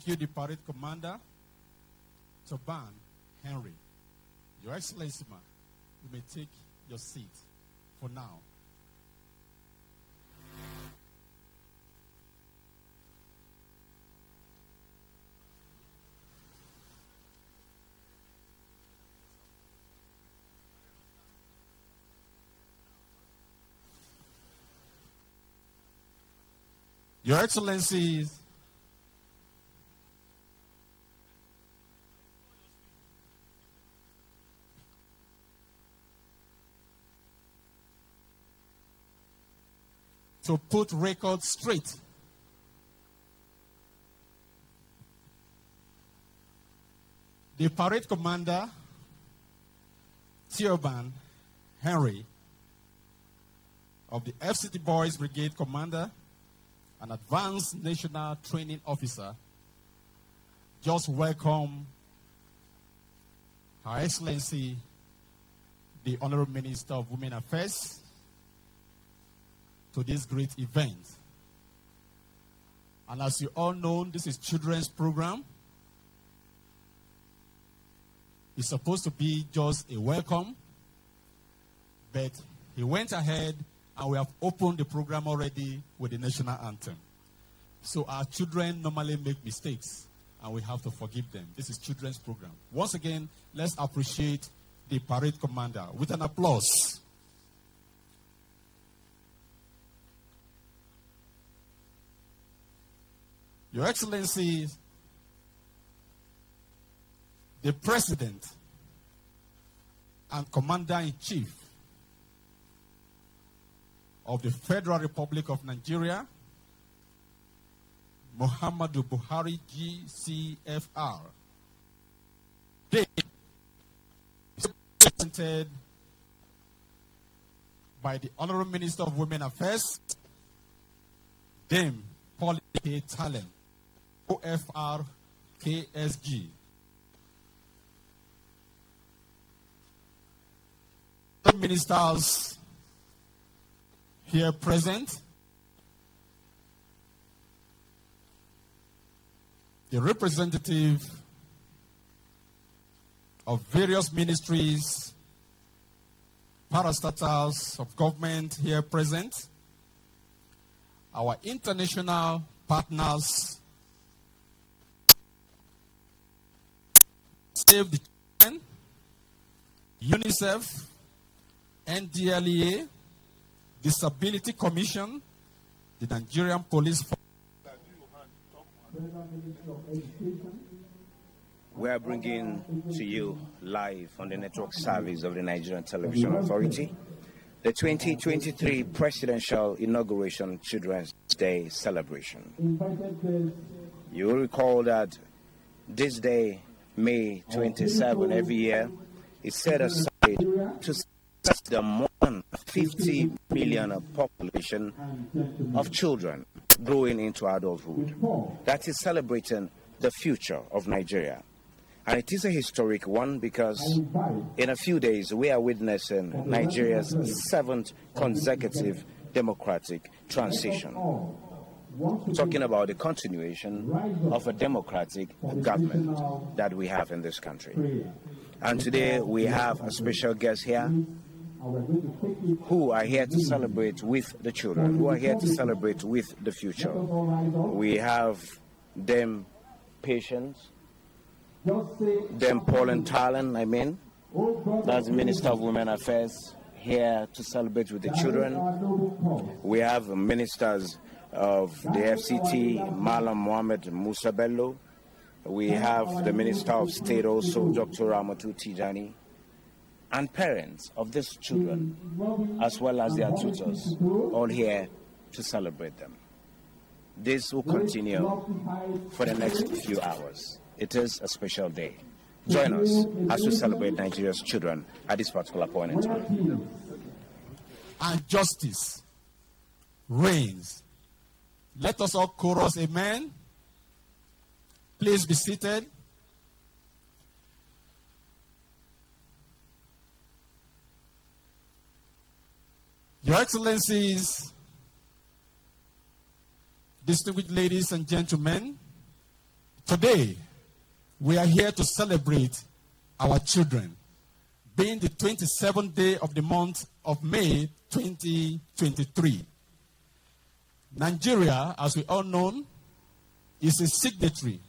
Thank you, the parade commander, Toban Henry. Your Excellency, ma, you may take your seat for now. Your Excellencies, to put records straight, the parade commander, Toban Henry, of the FCT Boys Brigade Commander, an advanced national training officer, just welcome Her Excellency, the Honorable Minister of Women Affairs, to this great event. And as you all know, this is children's program. It's supposed to be just a welcome, but he went ahead and we have opened the program already with the national anthem. So our children normally make mistakes, and we have to forgive them. This is children's program. Once again, let's appreciate the parade commander with an applause. Your Excellency, the President and Commander-in-Chief of the Federal Republic of Nigeria, Muhammadu Buhari, GCFR. They is represented by the Honorable Minister of Women Affairs, Dame Polly K. Talent, OFR KSG. The ministers here present, the representative of various ministries, parastatals of government here present, our international partners, Save the Children, UNICEF, NDLEA, Disability Commission, the Nigerian Police Force. We are bringing to you live on the network service of the Nigerian Television Authority the 2023 Presidential Inauguration Children's Day celebration. You will recall that this day, May 27, every year, is set aside to set the more than 50 million population of children growing into adulthood. That is celebrating the future of Nigeria. And it is a historic one because in a few days we are witnessing Nigeria's 7th consecutive democratic transition. Talking about the continuation of a democratic government that we have in this country. And today we have a special guest here who are here to celebrate with the children, who are here to celebrate with the future. We have them Patience, them Paul Talent, that's the Minister of Women Affairs, here to celebrate with the children. We have ministers of the FCT, Malam Mohammed Musa Bello. We have the Minister of State also, Dr. Ramatu Tijani, and parents of these children, as well as their tutors, all here to celebrate them. This will continue for the next few hours. It is a special day. Join us as we celebrate Nigeria's children at this particular point in time. And justice reigns. Let us all chorus amen. Please be seated. Your Excellencies, distinguished ladies and gentlemen, Today, we are here to celebrate our children, being the 27th day of the month of May 2023. Nigeria, as we all know, is a signatory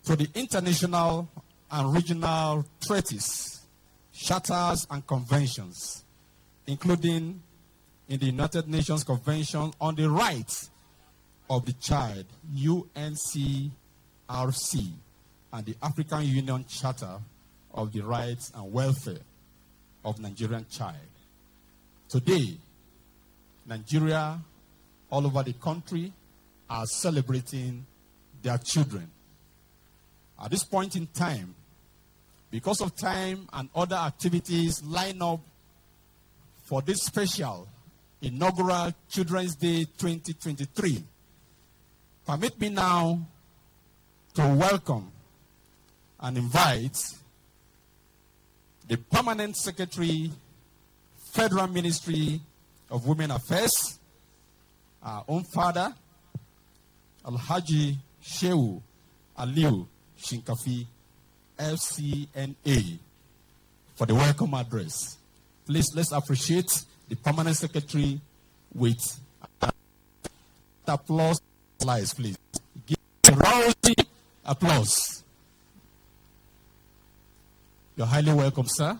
to the international and regional treaties, charters, and conventions, including in the United Nations Convention on the Rights of the Child, UNCRC, and the African Union Charter of the Rights and Welfare of Nigerian Child. Today, Nigeria, all over the country, are celebrating their children. At this point in time, because of time and other activities lined up for this special inaugural Children's Day 2023, permit me now to welcome and invite the Permanent Secretary, Federal Ministry of Women Affairs, our own father, Alhaji Shehu Aliu Shinkafi, FCNA, for the welcome address. Please, let's appreciate the Permanent Secretary with applause. Please give a rousing applause. You're highly welcome, sir.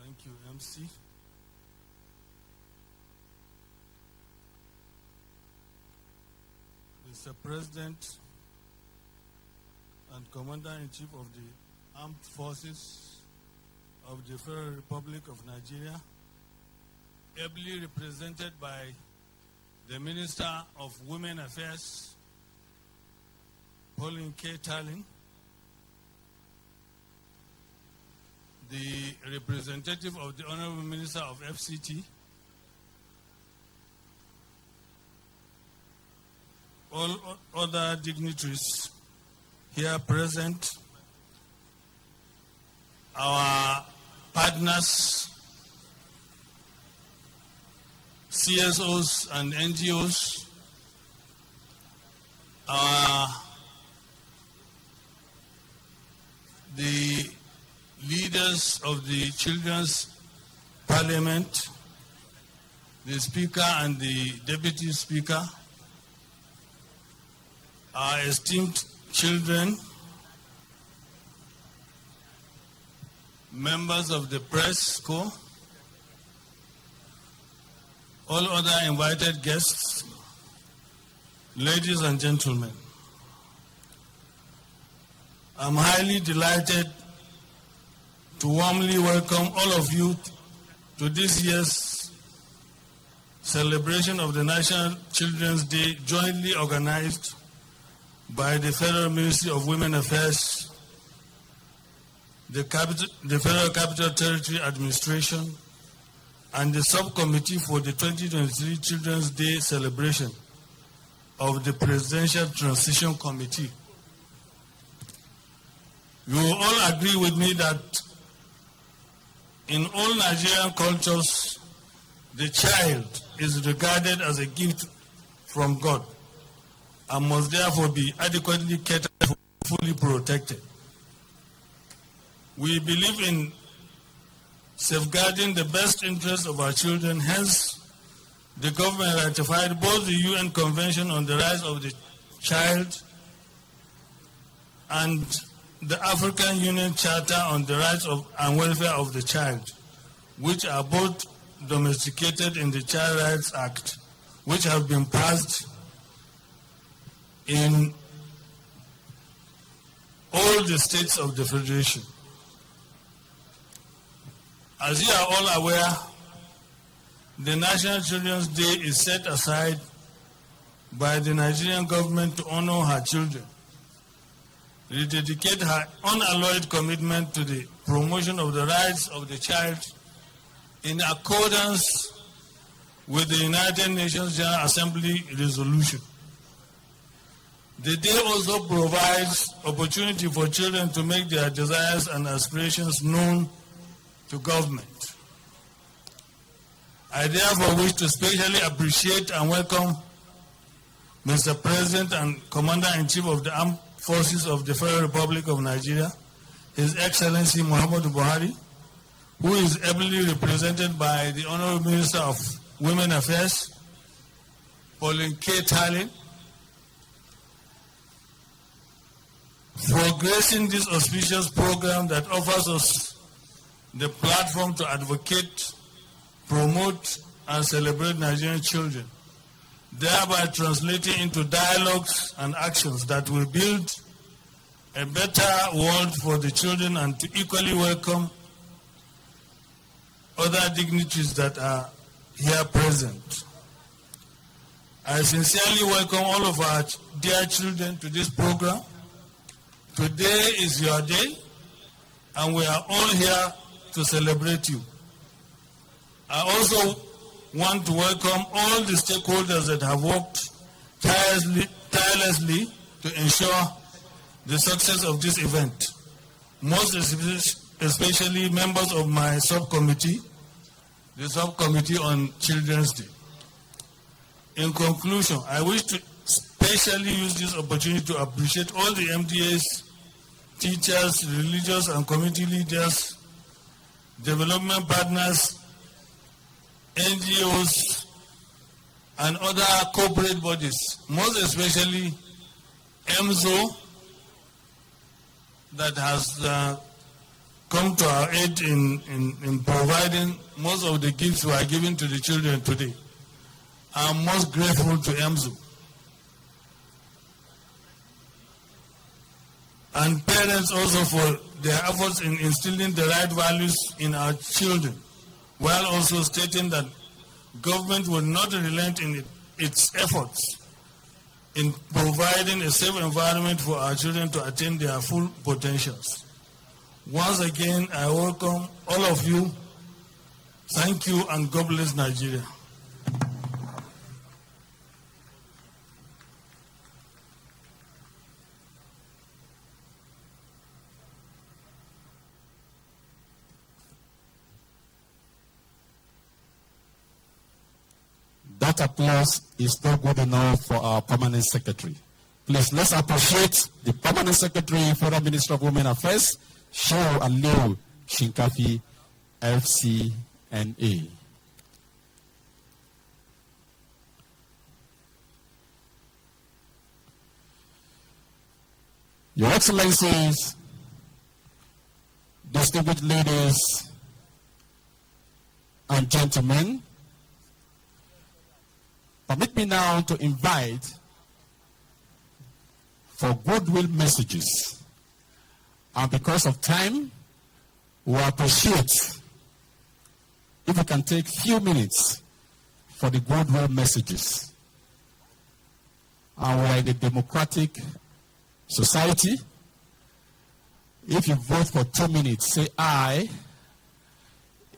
Thank you, MC. Mr. President and Commander-in-Chief of the Armed Forces of the Federal Republic of Nigeria, ably represented by the Minister of Women Affairs, Pauline K. Tallinn, the representative of the Honorable Minister of FCT, all other dignitaries here present, our partners, CSOs and NGOs, the leaders of the Children's Parliament, the Speaker and the Deputy Speaker, our esteemed children, members of the press corps, all other invited guests, ladies and gentlemen. I'm highly delighted to warmly welcome all of you to this year's celebration of the National Children's Day, jointly organized by the Federal Ministry of Women Affairs, the Federal Capital Territory Administration, and the Subcommittee for the 2023 Children's Day celebration of the Presidential Transition Committee. You will all agree with me that in all Nigerian cultures, the child is regarded as a gift from God and must therefore be adequately catered for, fully protected. We believe in safeguarding the best interests of our children. Hence, the government ratified both the UN Convention on the Rights of the Child and the African Union Charter on the Rights and Welfare of the Child, which are both domesticated in the Child Rights Act, which have been passed in all the states of the Federation. As you are all aware, the National Children's Day is set aside by the Nigerian government to honor her children, rededicate her unalloyed commitment to the promotion of the rights of the child in accordance with the United Nations General Assembly resolution. The day also provides opportunity for children to make their desires and aspirations known to government. I therefore wish to specially appreciate and welcome Mr. President and Commander-in-Chief of the Armed Forces of the Federal Republic of Nigeria, His Excellency Muhammadu Buhari, who is ably represented by the Honorable Minister of Women Affairs, Pauline K. Tallinn, for gracing this auspicious program that offers us the platform to advocate, promote, and celebrate Nigerian children, thereby translating into dialogues and actions that will build a better world for the children and to equally welcome other dignitaries that are here present. I sincerely welcome all of our dear children to this program. Today is your day, and we are all here to celebrate you. I also want to welcome all the stakeholders that have worked tirelessly to ensure the success of this event, most especially members of my subcommittee, the Subcommittee on Children's Day. In conclusion, I wish to specially use this opportunity to appreciate all the MDAs, teachers, religious and community leaders, development partners, NGOs, and other corporate bodies, most especially EMZO, that has come to our aid in providing most of the gifts we are giving to the children today. I'm most grateful to EMZO. And parents also for their efforts in instilling the right values in our children, while also stating that government will not relent in its efforts in providing a safe environment for our children to attain their full potentials. Once again, I welcome all of you. Thank you, and God bless Nigeria. That applause is not good enough for our permanent secretary. Please, let's appreciate the permanent secretary, Federal Minister of Women Affairs, Shehu Aliyu Shinkafi, FCNA. Your Excellencies, distinguished ladies and gentlemen, permit me now to invite for goodwill messages. And because of time, we appreciate if we can take few minutes for the goodwill messages. And we are in a democratic society. If you vote for 2 minutes, say aye.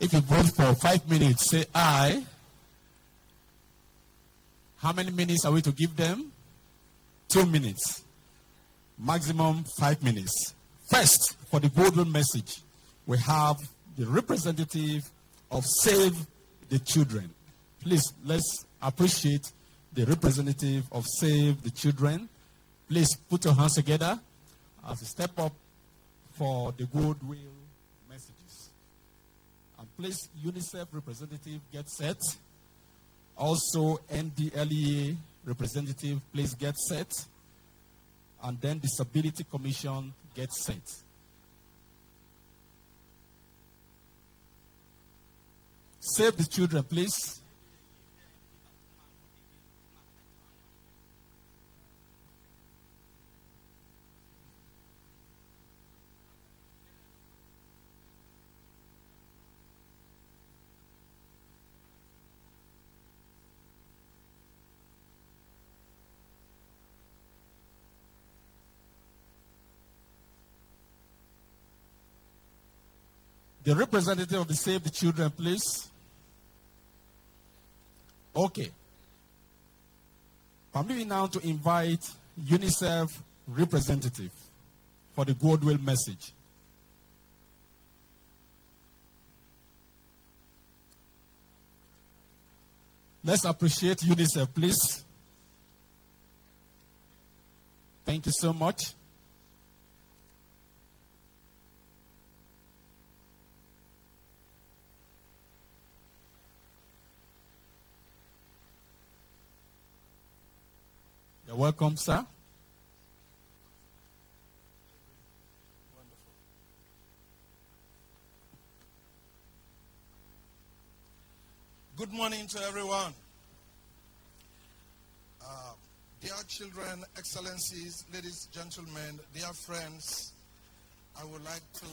If you vote for 5 minutes, say aye. How many minutes are we to give them? 2 minutes. Maximum 5 minutes. First, for the goodwill message, we have the representative of Save the Children. Please, let's appreciate the representative of Save the Children. Please put your hands together as a step up for the goodwill messages. And please, UNICEF representative, get set. Also, NDLEA representative, please get set. And then Disability Commission, get set. Save the Children, please. The representative of the Save the Children, please. Okay. Permit me now to invite UNICEF representative for the goodwill message. Let's appreciate UNICEF, please. Thank you so much. You're welcome, sir. Good morning to everyone. Dear children, excellencies, ladies, gentlemen, dear friends, I would like to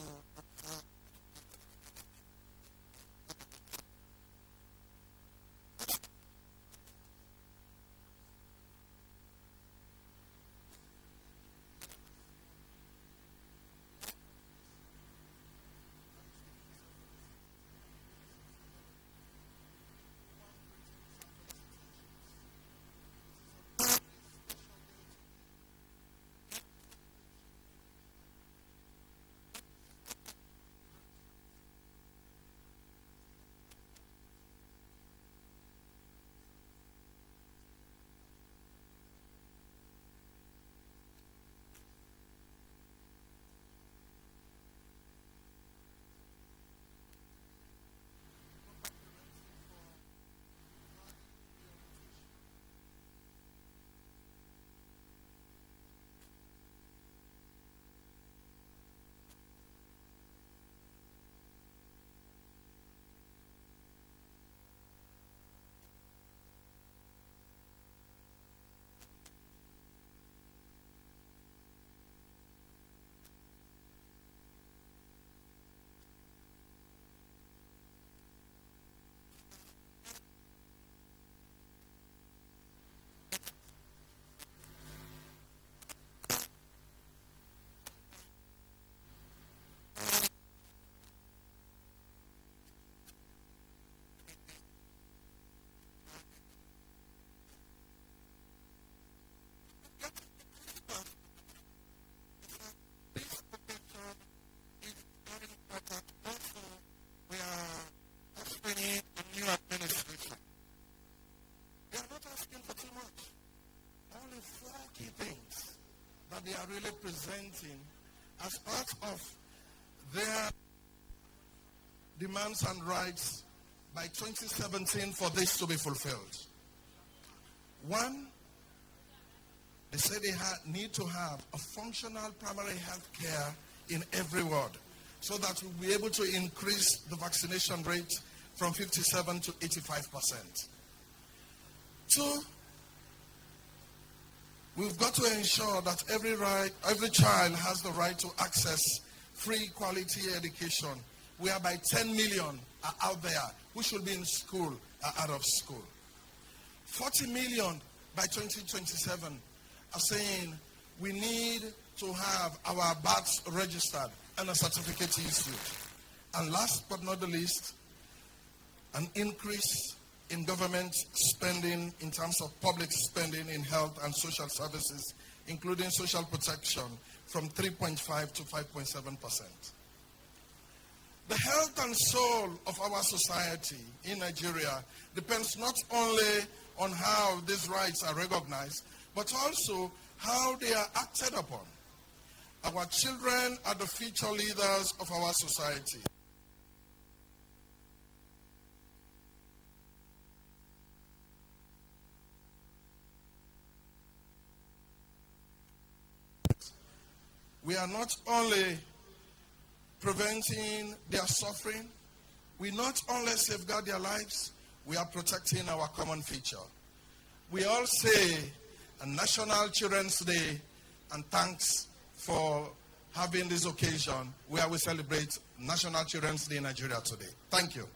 they are really presenting as part of their demands and rights by 2017 for this to be fulfilled. One, they say they need to have a functional primary health care in every ward so that we'll be able to increase the vaccination rate from 57 to 85%. Two, we've got to ensure that every child has the right to access free quality education, whereby 10 million are out there who should be in school are out of school. 40 million by 2027 are saying we need to have our births registered and a certificate issued. And last but not the least, an increase in government spending in terms of public spending in health and social services, including social protection, from 3.5 to 5.7%. The health and soul of our society in Nigeria depends not only on how these rights are recognized, but also how they are acted upon. Our children are the future leaders of our society. We are not only preventing their suffering, we not only safeguard their lives, we are protecting our common future. We all say a National Children's Day, and thanks for having this occasion where we celebrate National Children's Day in Nigeria today. Thank you.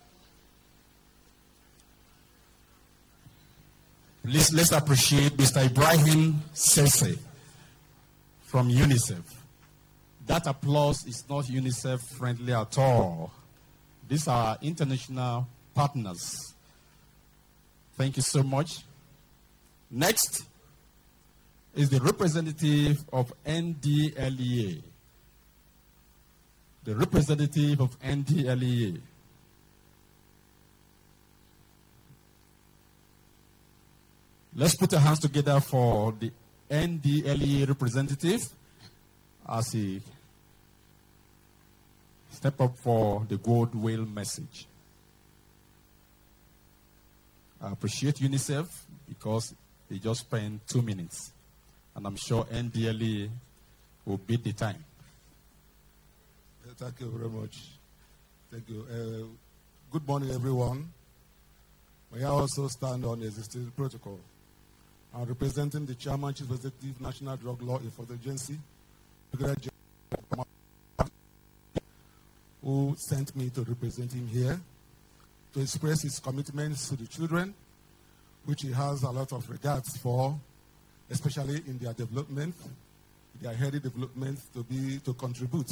Please, let's appreciate Mr. Ibrahim Sese from UNICEF. That applause is not UNICEF friendly at all. These are international partners. Thank you so much. Next is the representative of NDLEA. The representative of NDLEA. Let's put our hands together for the NDLEA representative as he step up for the goodwill message. I appreciate UNICEF because they just spent 2 minutes. And I'm sure NDLEA will beat the time. Thank you very much. Thank you. Good morning, everyone. May I also stand on the existing protocol. I'm representing the Chairman, Chief Executive, National Drug Law Enforcement Agency, who sent me to represent him here to express his commitments to the children, which he has a lot of regards for, especially in their development, their healthy development, to contribute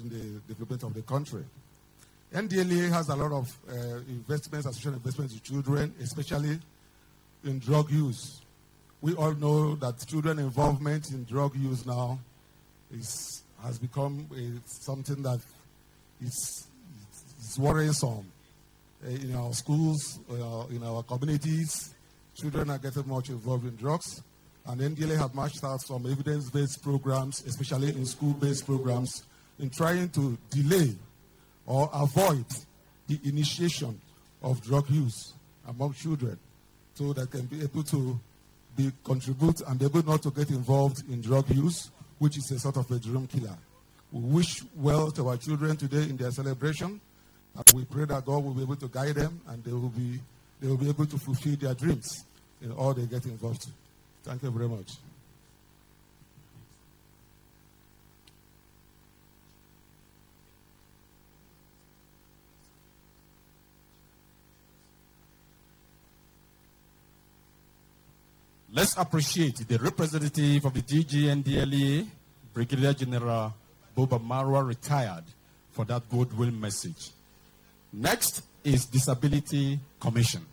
in the development of the country. NDLEA has a lot of investments, associated investments in children, especially in drug use. We all know that children involvement in drug use now has become something that is worrisome. In our schools, in our communities, children are getting much involved in drugs. And NDLEA have marched out some evidence-based programs, especially in school-based programs, in trying to delay or avoid the initiation of drug use among children, so that can be able to contribute and be able not to get involved in drug use, which is a sort of a dream killer. We wish well to our children today in their celebration, and we pray that God will be able to guide them and they will be able to fulfill their dreams in all they get involved in. Thank you very much. Let's appreciate the representative of the DGNDLEA, Brigadier General Boba Marwa, retired, for that goodwill message. Next is Disability Commission.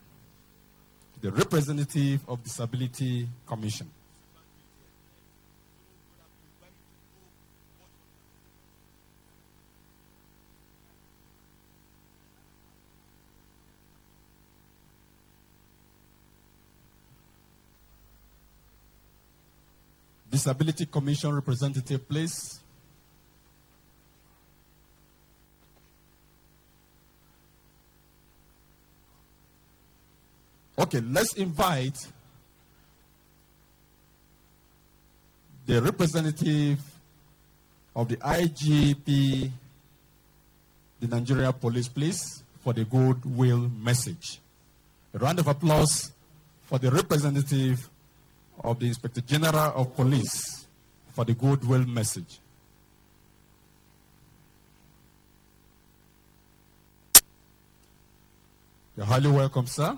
The representative of Disability Commission. Disability Commission representative, please. Okay, let's invite the representative of the IGP, the Nigeria Police, please, for the goodwill message. A round of applause for the representative of the Inspector General of Police for the goodwill message. You're highly welcome, sir.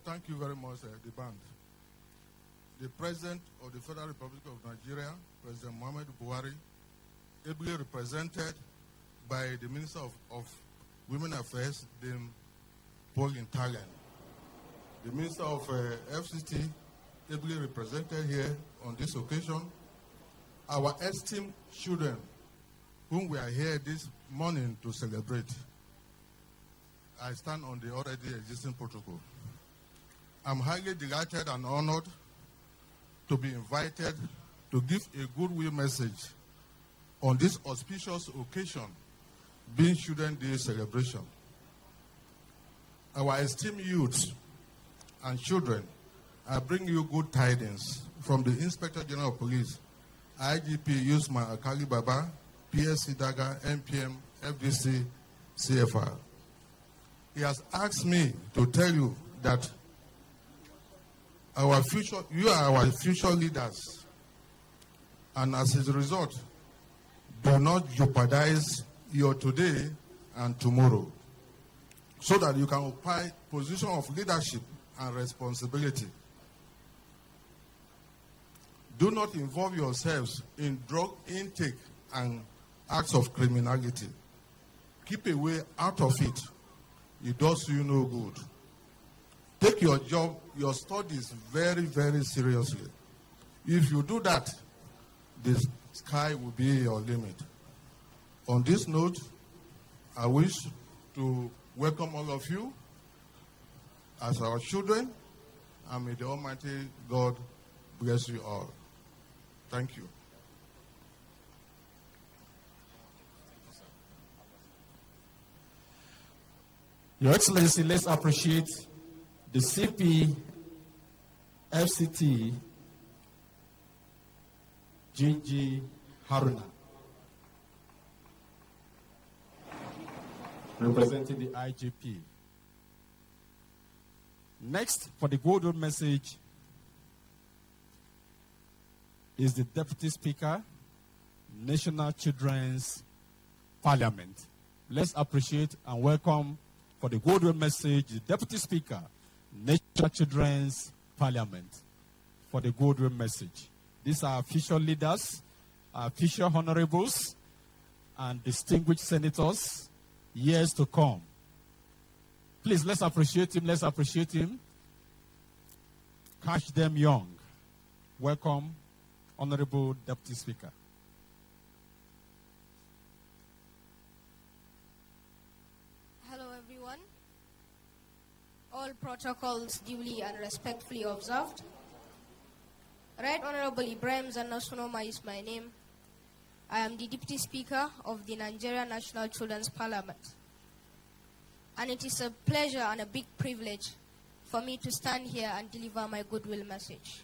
Thank you very much, the band. The President of the Federal Republic of Nigeria, President Muhammadu Buhari, ably represented by the Minister of Women Affairs, Dame Paul Intagan. The Minister of FCT, ably represented here on this occasion. Our esteemed children, whom we are here this morning to celebrate. I stand on the already existing protocol. I'm highly delighted and honored to be invited to give a goodwill message on this auspicious occasion, being Children's Day celebration. Our esteemed youth and children, I bring you good tidings from the Inspector General of Police, IGP Usman Akali Baba, PSC Daga, NPM, FDC, CFR. He has asked me to tell you that you are our future leaders, and as a result, do not jeopardize your today and tomorrow, so that you can occupy position of leadership and responsibility. Do not involve yourselves in drug intake and acts of criminality. keep away out of it. It does you no good. Take your job, your studies very, very seriously. If you do that, the sky will be your limit. On this note, I wish to welcome all of you as our children, and may the Almighty God bless you all. Thank you. Your Excellency, let's appreciate the CP FCT Gigi Haruna, representing the IGP. Next, for the golden message, is the Deputy Speaker, National Children's Parliament. Let's appreciate and welcome for the golden message, the Deputy Speaker, National Children's Parliament, for the golden message. These are official leaders, official honorables, and distinguished senators, years to come. Please, let's appreciate him. Let's appreciate him. Catch them young. Welcome, Honorable Deputy Speaker. Hello, everyone. All protocols duly and respectfully observed. Right Honorable Ibrahim Zanasonoma is my name. I am the Deputy Speaker of the Nigerian National Children's Parliament. And it is a pleasure and a big privilege for me to stand here and deliver my goodwill message.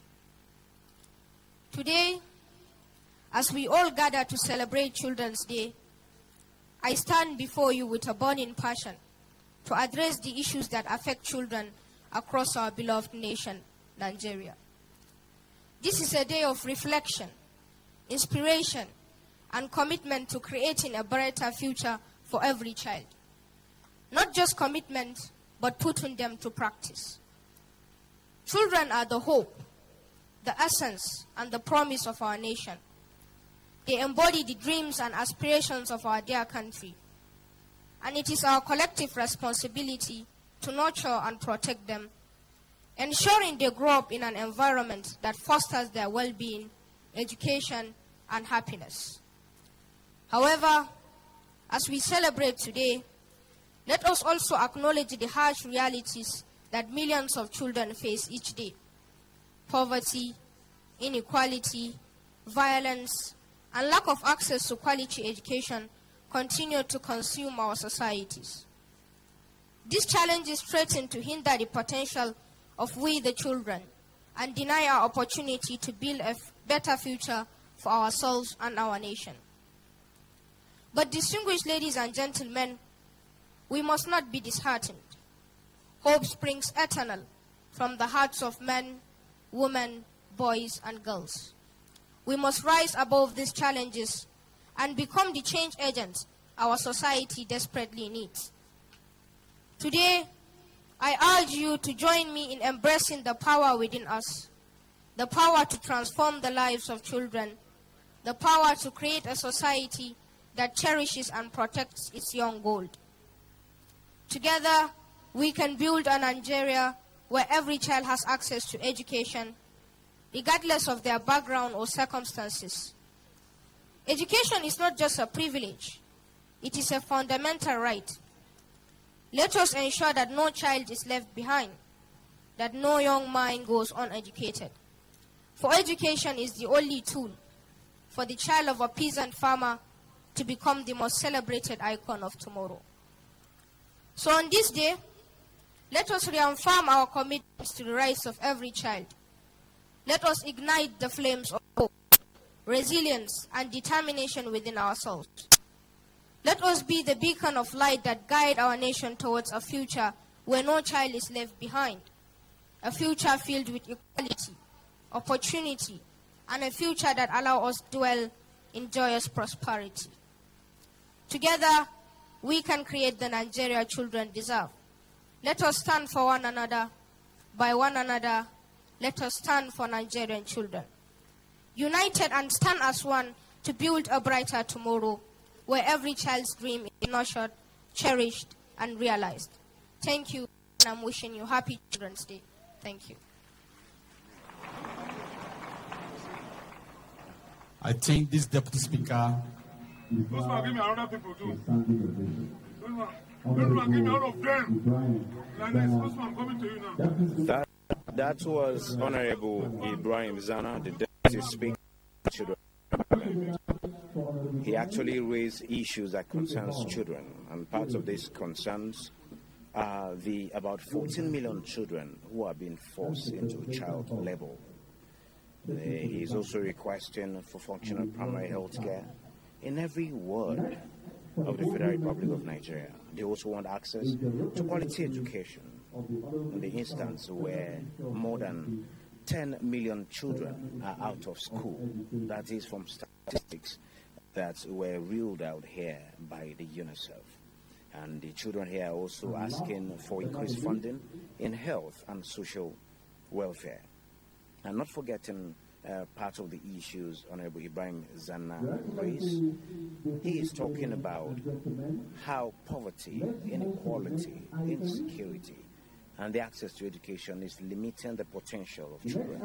Today, as we all gather to celebrate Children's Day, I stand before you with a burning passion to address the issues that affect children across our beloved nation, Nigeria. This is a day of reflection, inspiration, and commitment to creating a brighter future for every child. Not just commitment, but putting them to practice. Children are the hope, the essence, and the promise of our nation. They embody the dreams and aspirations of our dear country. And it is our collective responsibility to nurture and protect them, ensuring they grow up in an environment that fosters their well-being, education, and happiness. However, as we celebrate today, let us also acknowledge the harsh realities that millions of children face each day. Poverty, inequality, violence, and lack of access to quality education continue to consume our societies. These challenges threaten to hinder the potential of we the children and deny our opportunity to build a better future for ourselves and our nation. But distinguished ladies and gentlemen, we must not be disheartened. Hope springs eternal from the hearts of men, women, boys, and girls. We must rise above these challenges and become the change agents our society desperately needs. Today, I urge you to join me in embracing the power within us, the power to transform the lives of children, the power to create a society that cherishes and protects its young gold. Together, we can build a Nigeria where every child has access to education, regardless of their background or circumstances. Education is not just a privilege, it is a fundamental right. Let us ensure that no child is left behind, that no young mind goes uneducated. For education is the only tool for the child of a peasant farmer to become the most celebrated icon of tomorrow. So on this day, let us reaffirm our commitments to the rights of every child. Let us ignite the flames of hope, resilience, and determination within ourselves. Let us be the beacon of light that guide our nation towards a future where no child is left behind, a future filled with equality, opportunity, and a future that allows us to dwell in joyous prosperity. Together, we can create the Nigeria children deserve. Let us stand for one another. By one another, let us stand for Nigerian children. United and stand as one to build a brighter tomorrow where every child's dream is nurtured cherished, and realized. Thank you, and I'm wishing you happy Children's Day. Thank you. I think this Deputy Speaker. Usman, give me another people too. Usman, give me all of them. Like this, Usman, coming to you now. That was Honorable Ibrahim Zana, the Deputy Speaker of Children. He actually raised issues that concerns children, and part of these concerns are the about 14 million children who are being forced into child labor. He is also requesting for functional primary health care in every ward of the Federal Republic of Nigeria. They also want access to quality education in the instance where more than 10 million children are out of school. That is from statistics that were ruled out here by the UNICEF. And the children here are also asking for increased funding in health and social welfare. And not forgetting part of the issues Honorable Ibrahim Zana raised. He is talking about how poverty, inequality, insecurity, and the access to education is limiting the potential of children.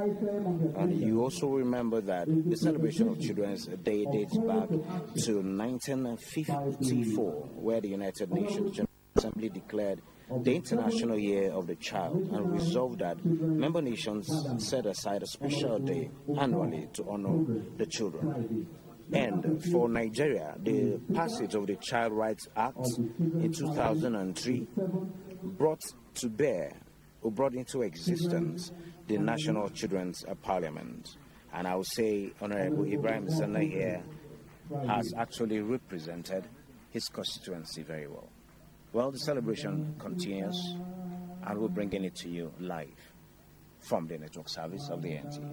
And you also remember that the celebration of Children's Day dates back to 1954, where the United Nations General Assembly declared the International Year of the Child and resolved that member nations set aside a special day annually to honor the children. And for Nigeria, the passage of the Child Rights Act in 2003 brought into existence the National Children's Parliament. And I would say Honorable Ibrahim Zana here has actually represented his constituency very well. Well, the celebration continues, and we're bringing it to you live from the network service of the NTA.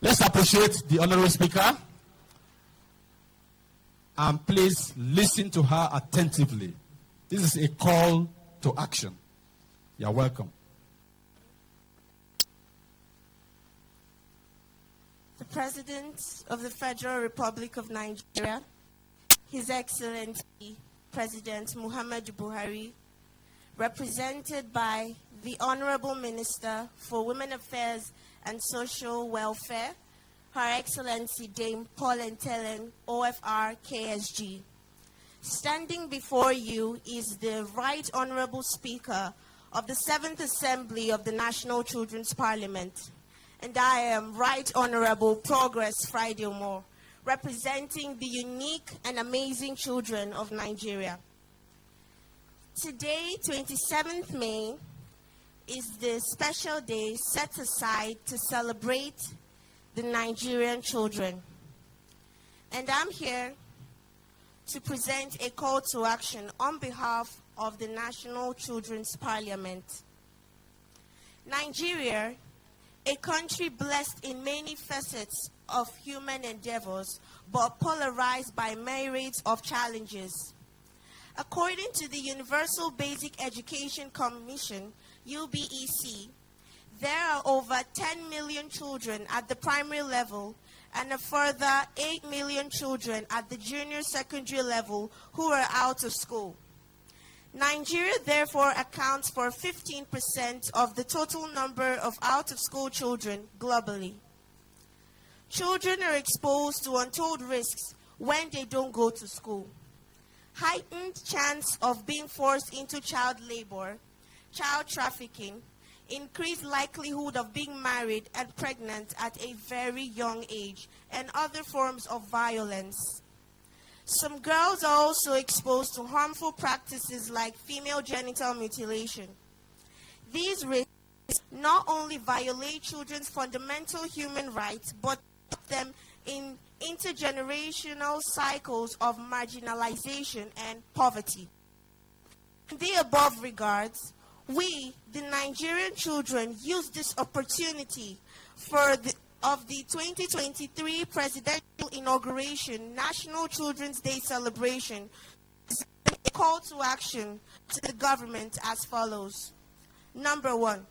Let's appreciate the Honorable Speaker, and please listen to her attentively. This is a call to action. You're welcome. The President of the Federal Republic of Nigeria, His Excellency President Muhammadu Buhari, represented by the Honorable Minister for Women Affairs and Social Welfare, Her Excellency Dame Paul Entelen, OFR KSG. Standing before you is the Right Honorable Speaker of the 7th Assembly of the National Children's Parliament, and I am Right Honorable Progress Friday Moore, representing the unique and amazing children of Nigeria. Today, 27th May, is the special day set aside to celebrate the Nigerian children. And I'm here to present a call to action on behalf of the National Children's Parliament. Nigeria, a country blessed in many facets of human endeavors, but polarized by myriads of challenges. According to the Universal Basic Education Commission, UBEC, there are over 10 million children at the primary level and a further 8 million children at the junior secondary level who are out of school. Nigeria therefore accounts for 15% of the total number of out-of-school children globally. Children are exposed to untold risks when they don't go to school. Heightened chance of being forced into child labor, child trafficking, increased likelihood of being married and pregnant at a very young age, and other forms of violence. Some girls are also exposed to harmful practices like female genital mutilation. These risks not only violate children's fundamental human rights, but put them in intergenerational cycles of marginalization and poverty. In the above regards, we, the Nigerian children, use this opportunity of the 2023 presidential inauguration National Children's Day celebration a call to action to the government as follows. Number one,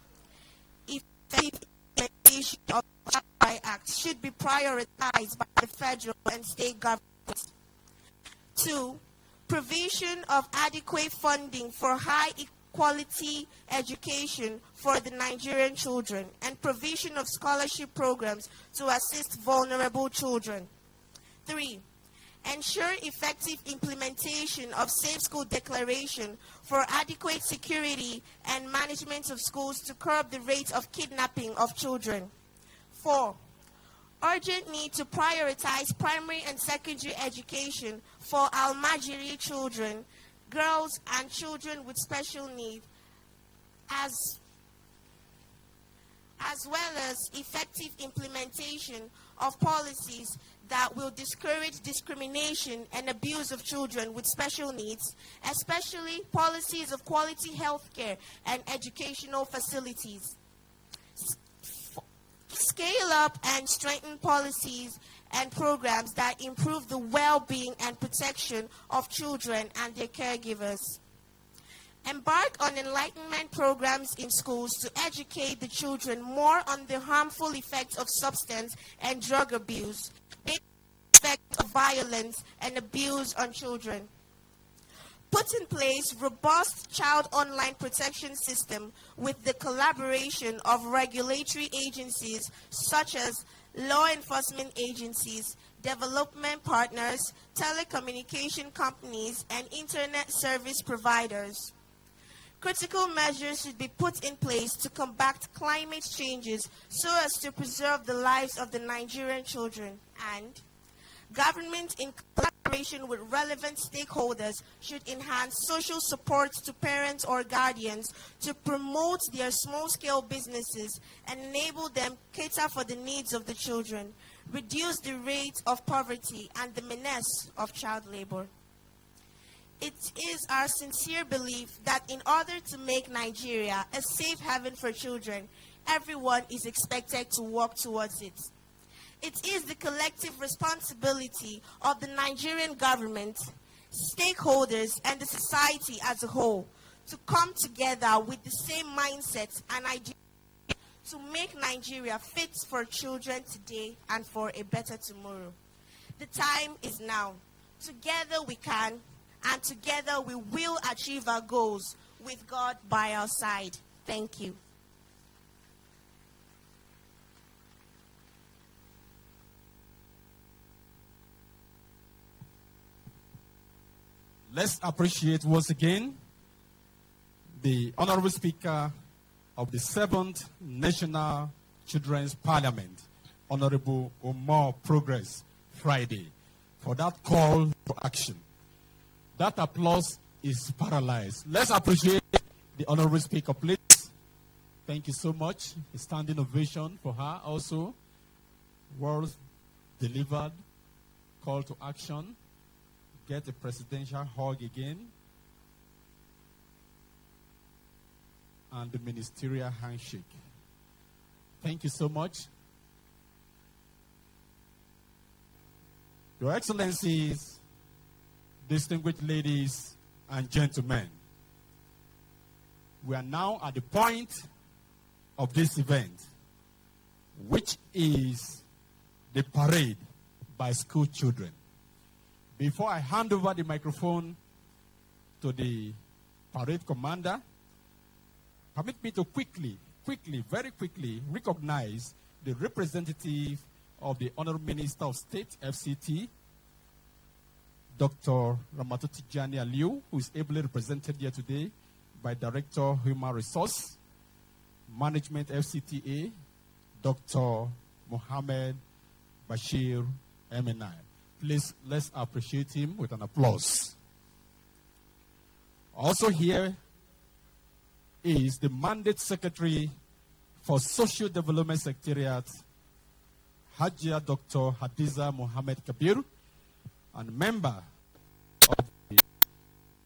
effective implementation of the Child Rights Act should be prioritized by the federal and state governments. 2, provision of adequate funding for high quality education for the Nigerian children and provision of scholarship programs to assist vulnerable children. 3, ensure effective implementation of Safe School Declaration for adequate security and management of schools to curb the rate of kidnapping of children. 4, urgent need to prioritize primary and secondary education for Almajiri children, girls, and children with special needs, as well as effective implementation of policies that will discourage discrimination and abuse of children with special needs, especially policies of quality health care and educational facilities. Scale up and strengthen policies and programs that improve the well-being and protection of children and their caregivers. Embark on enlightenment programs in schools to educate the children more on the harmful effects of substance and drug abuse, the effect of violence and abuse on children. Put in place robust child online protection system with the collaboration of regulatory agencies such as law enforcement agencies, development partners, telecommunication companies, and internet service providers. Critical measures should be put in place to combat climate changes so as to preserve the lives of the Nigerian children. And government, in collaboration with relevant stakeholders, should enhance social support to parents or guardians to promote their small-scale businesses and enable them cater for the needs of the children, reduce the rate of poverty and the menace of child labor. It is our sincere belief that in order to make Nigeria a safe haven for children, everyone is expected to work towards it. It is the collective responsibility of the Nigerian government, stakeholders, and the society as a whole to come together with the same mindset and idea to make Nigeria fit for children today and for a better tomorrow. The time is now. Together we can, and together we will achieve our goals with God by our side. Thank you. Let's appreciate once again the Honorable Speaker of the 7th National Children's Parliament, Honorable Omar Progress Friday, for that call for action. That applause is paralyzed. Let's appreciate the Honorable Speaker, please. Thank you so much. A standing ovation for her also. Words delivered, call to action. Get a presidential hug again. And the ministerial handshake. Thank you so much. Your Excellencies, distinguished ladies and gentlemen, we are now at the point of this event, which is the parade by school children. Before I hand over the microphone to the parade commander, permit me to very quickly recognize the representative of the Honorable Minister of State, FCT, Dr. Ramatu Tijani Aliu, who is ably represented here today by Director Human Resource Management, FCTA, Dr. Mohammed Bashir MNI. Please, let's appreciate him with an applause. Also here is the Mandate Secretary for Social Development Secretariat, Hajia Dr. Hadiza Mohammed Kabir, and member of the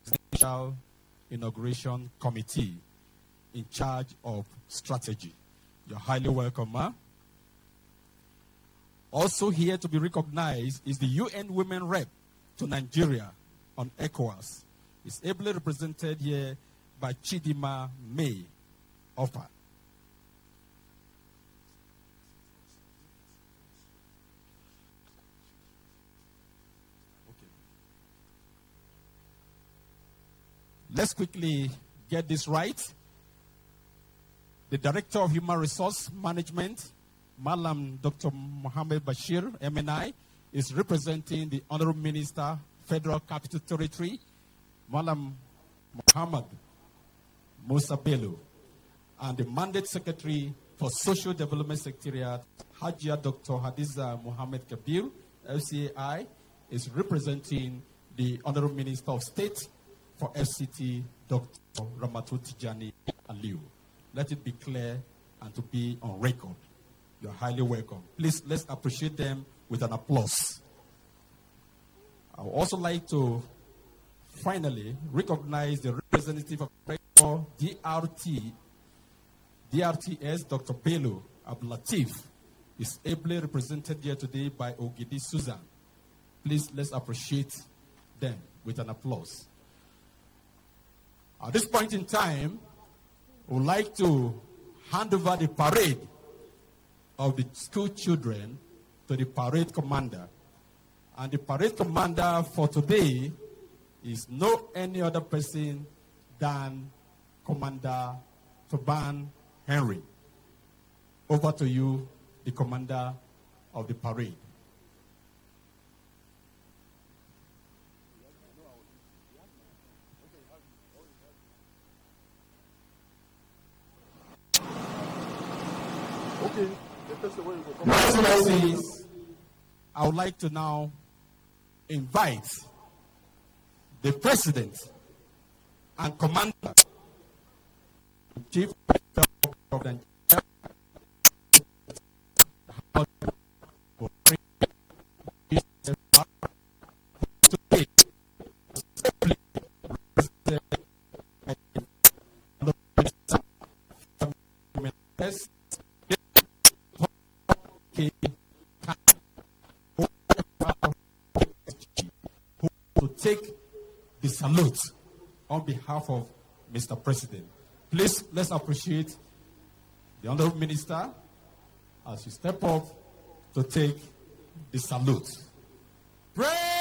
Presidential Inauguration Committee in charge of strategy. You're highly welcome, ma'am. Also here to be recognized is the UN Women Rep to Nigeria on ECOWAS. It's ably represented here by Chidima May Offa. let's quickly get this right. The Director of Human Resource Management, Malam Dr. Mohammed Bashir, MNI, is representing the Honorable Minister, Federal Capital Territory, Malam Muhammad Musa Bello, and the Mandate Secretary for Social Development Secretariat, Hajia Dr. Hadiza Mohammed Kabir, FCAI, is representing the Honorable Minister of State for FCT, Dr. Ramatu Tijani Aliu. Let it be clear and to be on record. You're highly welcome. Please, let's appreciate them with an applause. I would also like to finally recognize the representative of DRTS, Dr. Bello Abdulatif, is ably represented here today by Ogidi Susan. Please, let's appreciate them with an applause. At this point in time, I would like to hand over the parade of the school children to the parade commander. And the parade commander for today is no any other person than Commander Toban Henry. Over to you, the commander of the parade. Excellencies, I would like to now invite the President and Commander, Chief of the to take the salute on behalf of Mr. President. Please, let's appreciate the Honorable Minister as you step up to take the salute. Pray!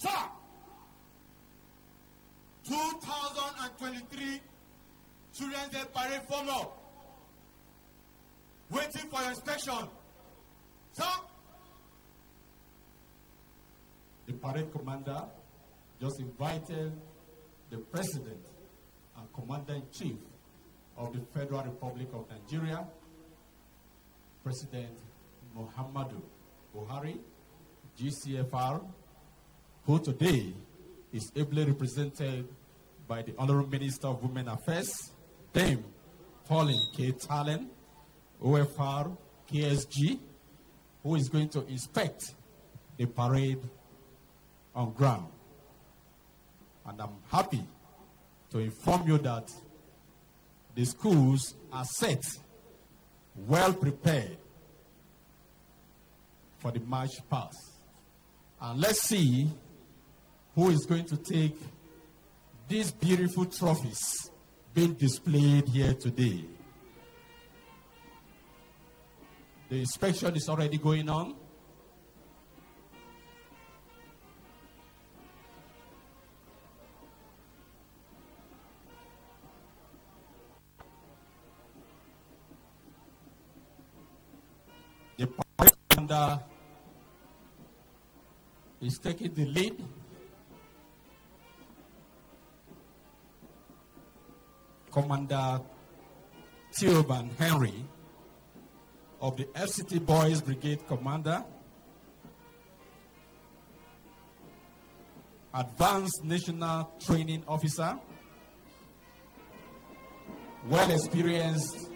Sir, 2023 Children's Day Parade form up. Waiting for your inspection. Sir. The parade commander just invited the President and Commander-in-Chief of the Federal Republic of Nigeria, President Muhammadu Buhari, GCFR, who today is ably represented by the Honorable Minister of Women Affairs, Dame Pauline K. Talen, OFR, KSG, who is going to inspect the parade on ground. And I'm happy to inform you that the schools are set, well prepared for the march past. And let's see who is going to take these beautiful trophies being displayed here today. The inspection is already going on. The parade commander is taking the lead. Commander Theoban Henry of the FCT Boys Brigade Commander, Advanced National Training Officer, well-experienced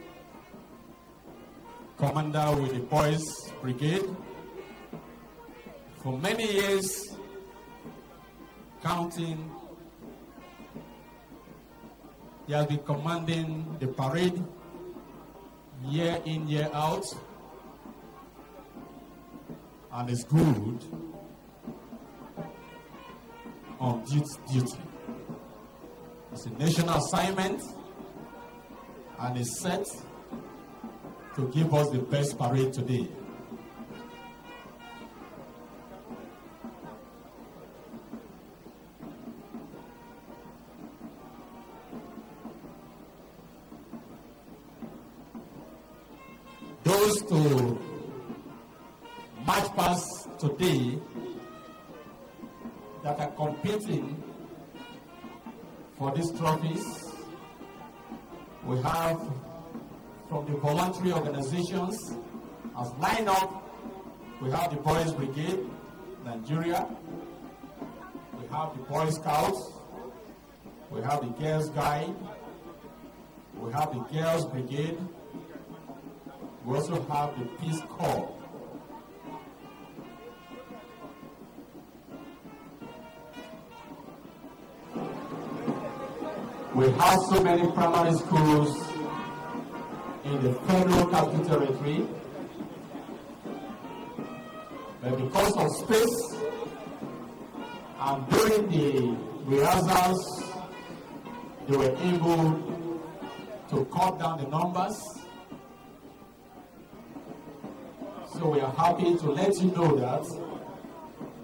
Commander with the Boys Brigade, For many years, counting, he has been commanding the parade year in, year out, and is good on duty. It's a national assignment and is set to give us the best parade today. Those to march past today that are competing for these trophies, we have from the voluntary organizations as line up. We have the Boys Brigade, Nigeria. We have the Boy Scouts. We have the Girls Guide. We have the Girls Brigade. We also have the Peace Corps. We have so many primary schools in the Federal Capital Territory, but because of space and during the rehearsals, they were able to cut down the numbers. So we are happy to let you know that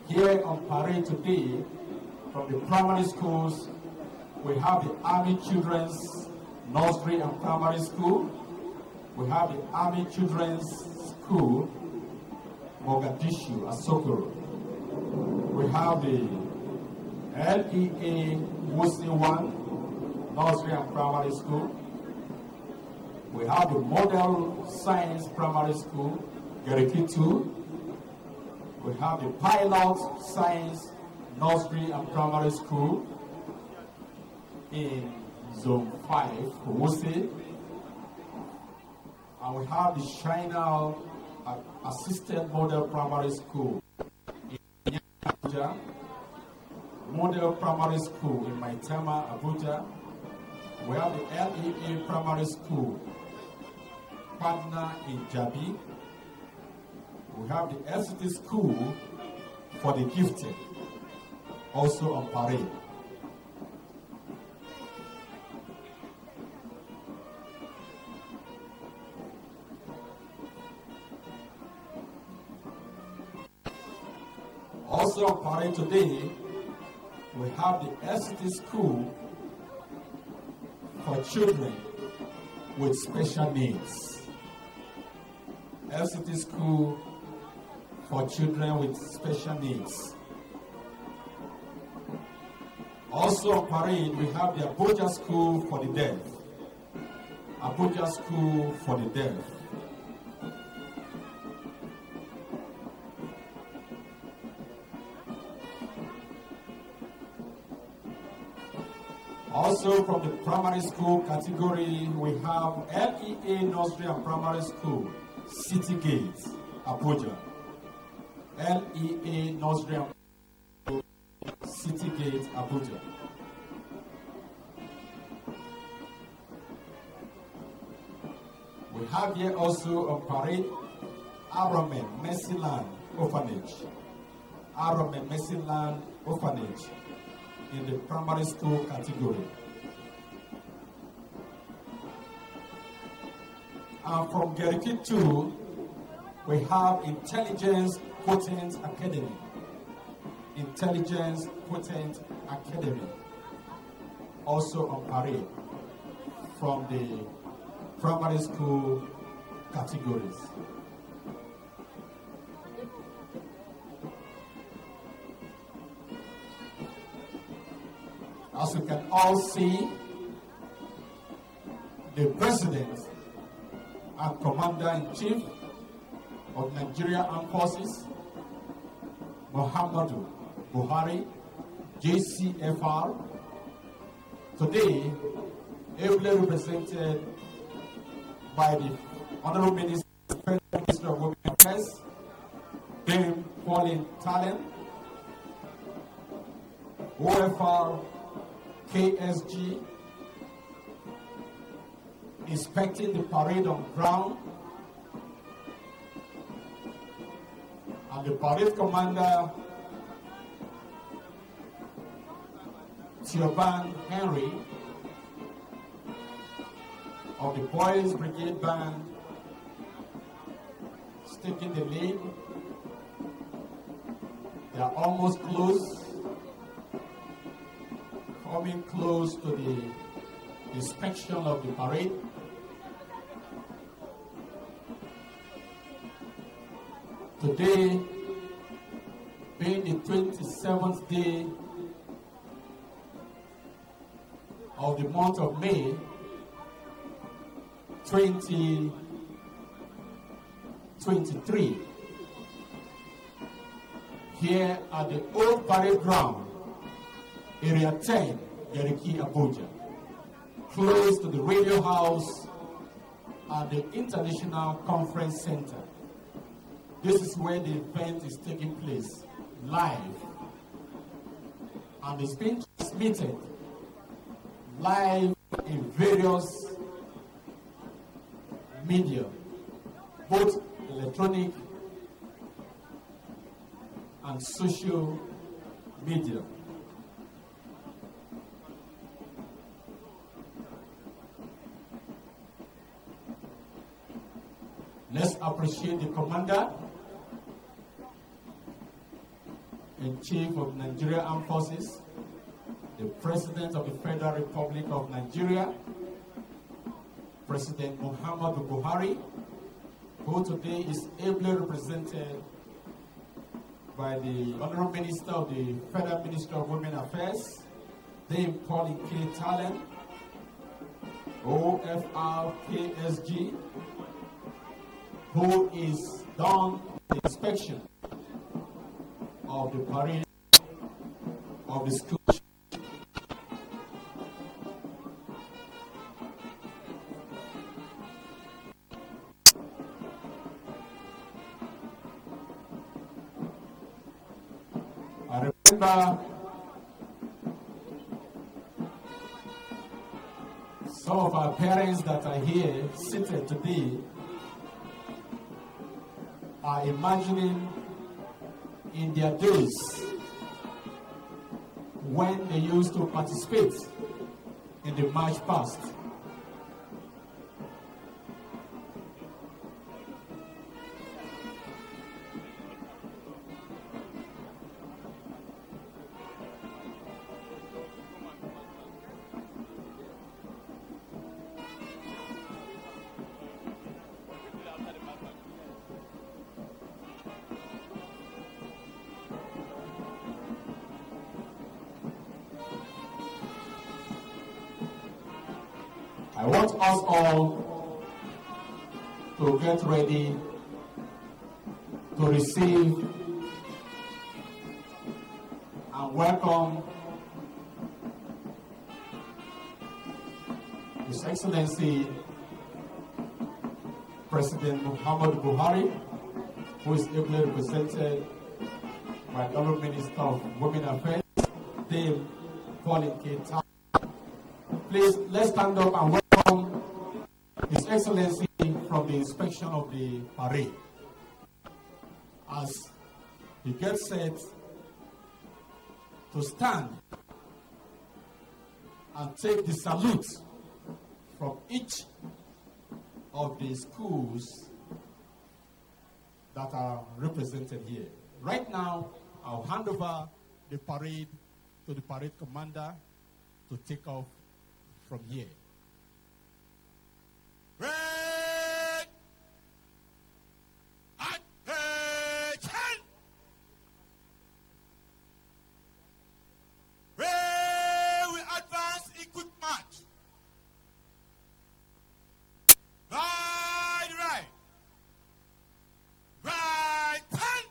here on parade today, from the primary schools, we have the Army Children's Nursery and Primary School. We have the Army Children's School, Mogadishu, Asokoro. We have the LEA Wusi 1 Nursery and Primary School. We have the Model Science Primary School, Gariki 2. We have the Pilot Science Nursery and Primary School in Zone 5, Wusi. And we have the China Assisted Model Primary School in Abuja, Model Primary School in Maitama, Abuja. We have the LEA Primary School, Partner in Jabi. We have the LCT School for the Gifted, also on parade. Also on parade today, we have the LCT School for children with special needs. LCT School for children with special needs. Also on parade, we have the Abuja School for the Deaf. Abuja School for the Deaf. Also from the primary school category, we have LEA Nursery and Primary School, City Gate, Abuja. LEA Nursery and Primary School, City Gate, Abuja. We have here also on parade, Aramen Mercyland Orphanage. Aramen Mercyland Orphanage in the primary school category. And from Gariki 2, we have Intelligence Potent Academy. Intelligence Potent Academy, also on parade from the primary school categories. As you can all see, the President and Commander-in-Chief of Nigeria Armed Forces, Muhammadu Buhari, JCFR, today ably represented by the Honorable Minister of Women Affairs, Dame Pauline Talent, OFR KSG, inspecting the parade on ground, and the parade commander, Tioban Henry, of the Boys Brigade Band, is taking the lead. They are almost close, coming close to the inspection of the parade. Today, being the 27th day of the month of May 2023, here at the Old Parade Ground, Area 10, Yeriki, Abuja, close to the Radio House and the International Conference Center. This is where the event is taking place, live, and it's being transmitted live in various media, both electronic and social media. Let's appreciate the Commander in Chief of Nigeria Armed Forces, the President of the Federal Republic of Nigeria, President Muhammadu Buhari, who today is ably represented by the Honorable Minister of the Federal Ministry of Women Affairs, Dame Pauline K. Talent, OFR KSG, who is done the inspection of the parade of the school. I remember some of our parents that are here seated today are imagining in their days when they used to participate in the march past. I want us all to get ready to receive and welcome His Excellency President Muhammadu Buhari, who is ably represented by the Honorable Minister of Women Affairs, Dame Pauline K. Talent. Please, let's stand up and welcome His Excellency from the inspection of the parade. As he gets set to stand and take the salute from each of the schools that are represented here. Right now, I'll hand over the parade to the parade commander to take off from here. Red attention! Where we advance in quick march. By the right. Right hand.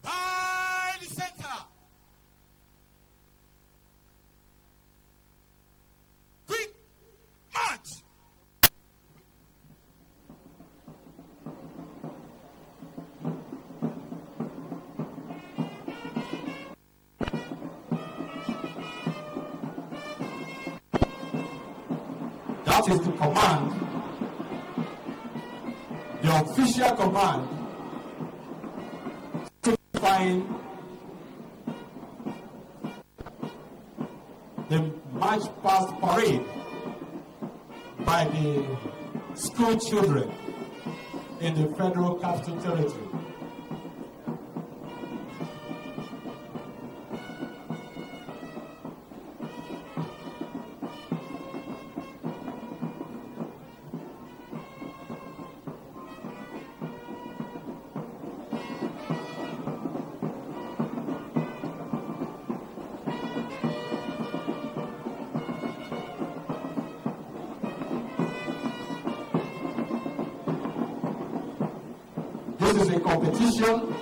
By the center. That is the command, the official command to find the March Past Parade by the school children in the Federal Capital Territory. This is a competition,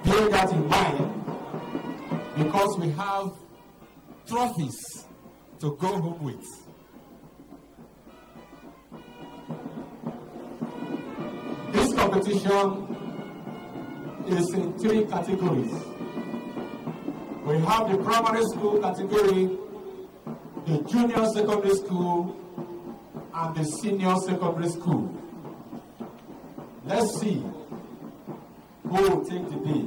bear that in mind, because we have trophies to go home with. This competition is in 3 categories. We have the primary school category, the junior secondary school, and the senior secondary school. Let's see who will take the day.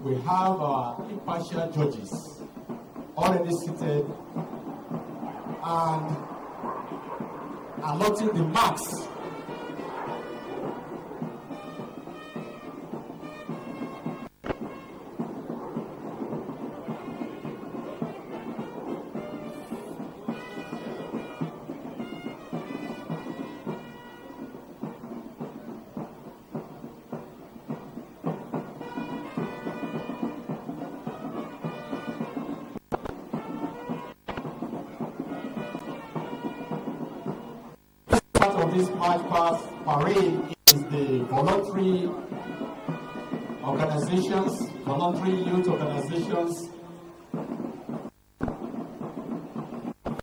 We have our impartial judges already seated and allotting the marks. Part of this March Past Parade is the voluntary organizations, voluntary youth organizations.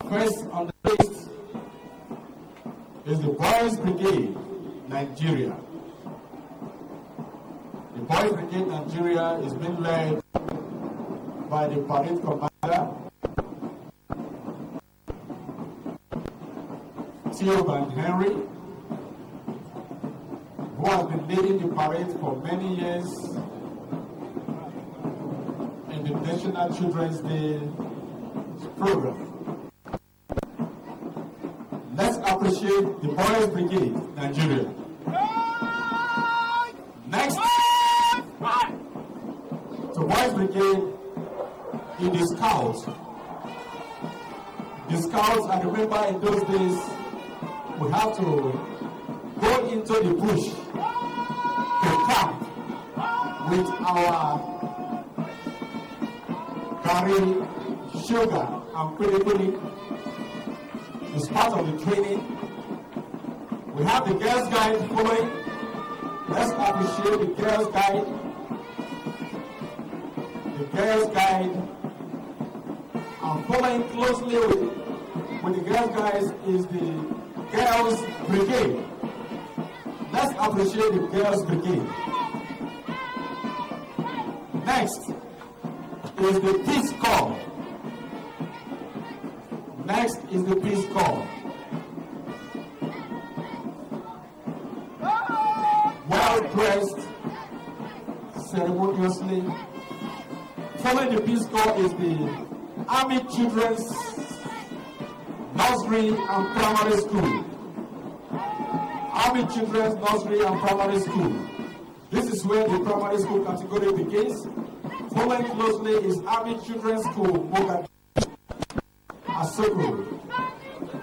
First on the list is the Boys Brigade, Nigeria. The Boys Brigade, Nigeria is being led by the parade commander, Theo Henry, who has been leading the parade for many years in the National Children's Day program. Let's appreciate the Boys Brigade, Nigeria. Next, to Boys Brigade in the Scouts. The Scouts, I remember in those days, we have to go into the bush to camp with our curry, sugar, and pili. It's part of the training. We have the girls' guide following. Let's appreciate the girls' guide. The girls' guide. And following closely with the girls' guides is the Girls Brigade. Let's appreciate the Girls Brigade. Next is the Peace Corps. Next is the Peace Corps. Well dressed, ceremoniously. Following the Peace Corps is the Army Children's Nursery and Primary School. Army Children's Nursery and Primary School. This is where the primary school category begins. Following closely is Army Children's School, Mogadishu, Asoko.